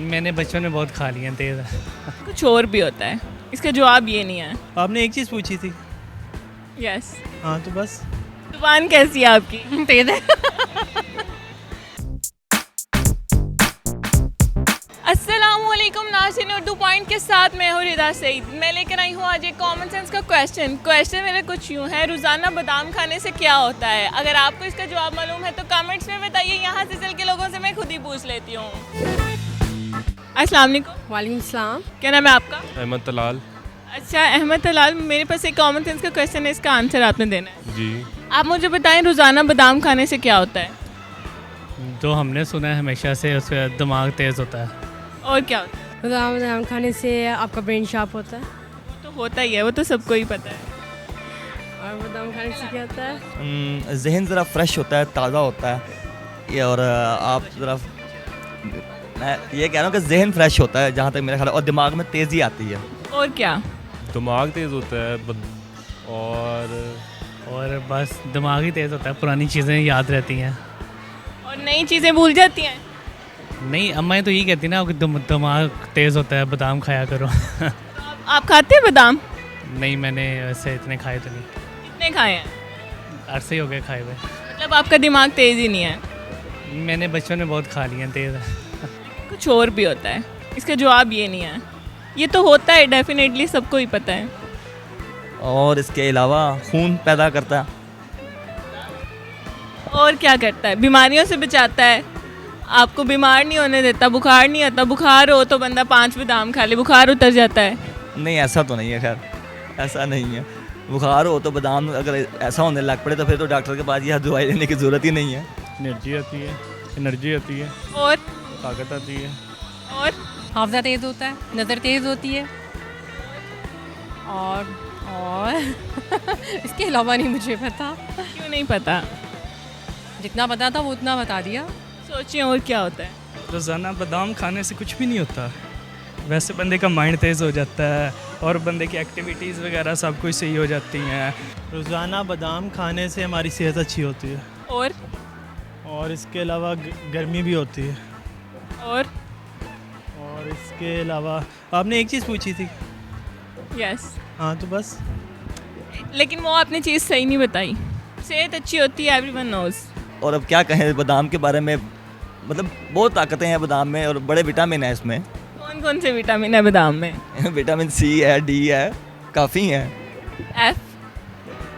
मैंने बचपन में बहुत खा लिए तेज़। कुछ और भी होता है, इसका जवाब ये नहीं है। आपने एक चीज़ पूछी थी। यस। हाँ तो बस। जुबान कैसी है आपकी? तेज है। अस्सलामुअलैकुम नाज़रीन, उर्दू पॉइंट के साथ मैं हूँ रिदा सईद। मैं लेकर आई हूँ आज एक कॉमन सेंस का क्वेश्चन मेरे कुछ यूँ है, रोज़ाना बादाम खाने से क्या होता है? अगर आपको इसका जवाब मालूम है तो कमेंट्स में बताइए, यहाँ से चल के लोगों से मैं खुद ही पूछ लेती हूँ। अस्सलाम वालेकुम। वालेकुम सलाम। क्या नाम है आपका? अहमद तलाल। अच्छा अहमद तलाल, मेरे पास एक कॉमन सेंस का क्वेश्चन है, इसका आंसर आपने देना है। जी। आप मुझे बताएं रोज़ाना बादाम खाने से क्या होता है? जो हमने सुना है हमेशा से, उसका दिमाग तेज़ होता है। और क्या होता है? बादाम खाने से आपका ब्रेन शार्प होता है। वो तो होता ही है, वो तो सबको ही पता है। और बादाम खाने से क्या होता है? जहन ज़रा फ्रेश होता है, ताज़ा होता है ये। और आप ज़रा, मैं ये कह रहा हूँ कि जहन फ्रेश होता है जहाँ तक मेरा ख्याल है, और दिमाग में तेज़ी आती है। और क्या? दिमाग तेज़ होता है और बस दिमाग ही तेज़ होता है, पुरानी चीज़ें याद रहती हैं। और नई चीज़ें भूल जाती हैं। नहीं, अम्मा तो यही कहती ना कि दिमाग तेज़ होता है, बादाम खाया करो। तो आप खाते हैं बादाम? नहीं, मैंने वैसे इतने खाए तो नहीं, कितने खाए हैं? अरसे ही हो गए खाए हुए। मतलब आपका दिमाग तेज़ ही नहीं है। मैंने बचपन में बहुत खा लिए तेज़। कुछ और भी होता है, इसका जवाब ये नहीं है। ये तो होता है डेफिनेटली, सबको ही पता है। और इसके अलावा खून पैदा करता है। और क्या करता है? बीमारियों से बचाता है, आपको बीमार नहीं होने देता, बुखार नहीं आता। बुखार हो तो बंदा 5 बादाम खा ले, बुखार उतर जाता है। नहीं, ऐसा तो नहीं है, खैर ऐसा नहीं है। बुखार हो तो बादाम अगर ऐसा होने लग पड़े तो फिर तो डॉक्टर के पास यह दवाई लेने की ज़रूरत ही नहीं है। एनर्जी आती है, और ताकत आती है। और हाफजा तेज़ होता है, नज़र तेज़ होती है। और इसके अलावा नहीं मुझे पता। क्यों नहीं पता? जितना पता था वो उतना बता दिया। सोचिए और क्या होता है? रोज़ाना बादाम खाने से कुछ भी नहीं होता। वैसे बंदे का माइंड तेज़ हो जाता है और बंदे की एक्टिविटीज़ वगैरह सब कुछ सही हो जाती हैं। रोज़ाना बादाम खाने से हमारी सेहत अच्छी होती है। और इसके अलावा गर्मी भी होती है। और इसके अलावा आपने एक चीज़ पूछी थी। यस। हाँ तो बस। लेकिन वो आपने चीज़ सही नहीं बताई। सेहत अच्छी होती है, एवरीवन नोज़। और अब क्या कहें बादाम के बारे में, मतलब बहुत ताकतें हैं बादाम में और बड़े विटामिन है इसमें। कौन कौन से विटामिन है बादाम में? विटामिन सी है, डी है, काफ़ी हैं।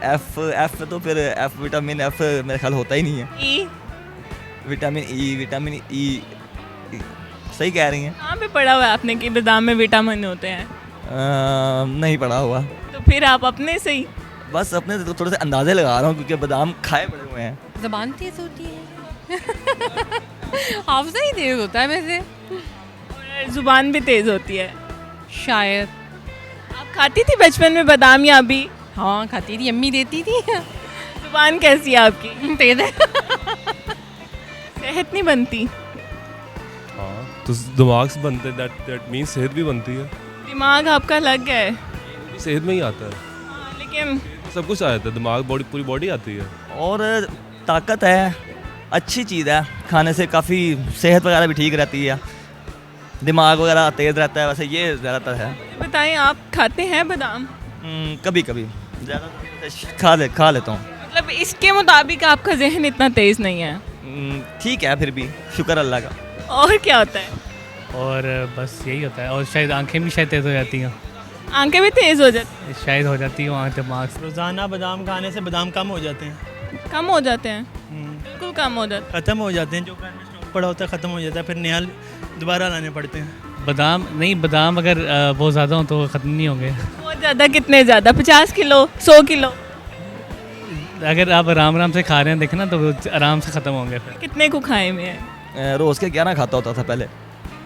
एफ तो फिर एफ विटामिन एफ मेरे ख्याल होता ही नहीं है। ई? विटामिन ई सही कह रही हैं। कहाँ पे पढ़ा हुआ है आपने कि बादाम में विटामिन होते हैं? नहीं पढ़ा हुआ, तो फिर आप अपने से ही। बस अपने तो थोड़े से अंदाजे लगा रहा हूँ क्योंकि बादाम खाए पड़े हुए हैं। ज़बान तेज़ होती है। हाफजा ही तेज़ होता है वैसे। और ज़ुबान भी तेज़ होती है शायद। आप खाती थी बचपन में बादाम या अभी? हाँ खाती थी, अम्मी देती थी। ज़ुबान कैसी है आपकी? तेज़ है। सेहत नहीं बनती? हाँ, तो दिमाग से बनते, दैट मीन्स सेहत भी बनती है। दिमाग आपका अलग है। वो भी सेहत में ही आता है, हाँ, लेकिन सब कुछ आ जाता है, दिमाग पूरी बॉडी आती है। और ताकत है, अच्छी चीज़ है, खाने से काफ़ी सेहत वगैरह भी ठीक रहती है, दिमाग वगैरह तेज़ रहता है। वैसे ये ज़्यादातर है। बताएं, आप खाते हैं बादाम? कभी कभी, ज़्यादा खा लेता हूँ। मतलब इसके मुताबिक आपका जहन इतना तेज़ नहीं है। ठीक है, फिर भी शुक्र अल्लाह का। और क्या होता है? और बस यही होता है। और शायद आंखें भी शायद तेज़ हो जाती हैं, आंखें भी तेज़ हो जाती शायद हो जाती हैं वहाँ दिमाग से। रोज़ाना बादाम खाने से बादाम कम हो जाते हैं। कम हो जाते हैं? बिल्कुल कम हो जाते ख़त्म हो जाते हैं। जो घर में स्टॉक पड़ा होता है ख़त्म हो जाता है, फिर नया दोबारा लाने पड़ते हैं। बादाम अगर बहुत ज़्यादा हो तो ख़त्म नहीं होंगे। हैं। बहुत ज़्यादा? कितने ज़्यादा? 50 किलो, 100 किलो? अगर आप आराम से खा रहे हैं देखें ना, तो वो आराम से ख़त्म होंगे फिर। कितने को खाए में है? रोज़ के 11 खाता होता था पहले,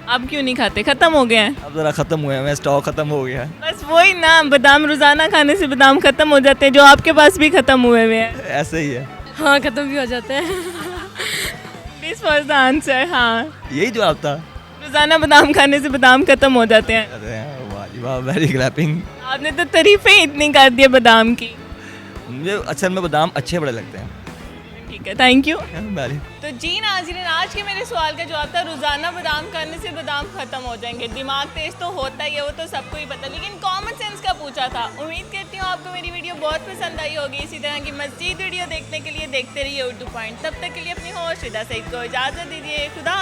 अब क्यों नहीं खाते? ख़त्म हो गए हैं? अब ज़रा ख़त्म हुए हैं, स्टॉक ख़त्म हो गया है। बस वही ना, बादाम रोज़ाना खाने से बादाम ख़त्म हो जाते हैं, जो आपके पास भी ख़त्म हुए हुए हैं। ऐसे ही है। हाँ ख़त्म भी हो जाते हैं। This was the answer. हाँ, यही जवाब था। रोज़ाना बादाम खाने से बादाम ख़त्म हो जाते हैं। अरे वाह जी वाह, वेरी क्लैपिंग। आपने तो तारीफ़ें इतनी कर दी बादाम की। मुझे असल में बादाम अच्छे बड़े लगते हैं। ठीक है, थैंक यू। बैली तो जी नाज़रीन, आज के मेरे सवाल का जवाब था रोज़ाना बादाम खाने से बादाम ख़त्म हो जाएंगे। दिमाग तेज तो होता ही है, वो तो सबको ही पता, लेकिन कॉमन सेंस का पूछा था। उम्मीद करती हूँ आपको मेरी वीडियो बहुत पसंद आई होगी। इसी तरह की मज़ीद वीडियो देखने के लिए देखते रहिए उर्दू पॉइंट। तब तक के लिए अपनी होस्ट रिदा सईद को इजाज़त दीजिए। खुदा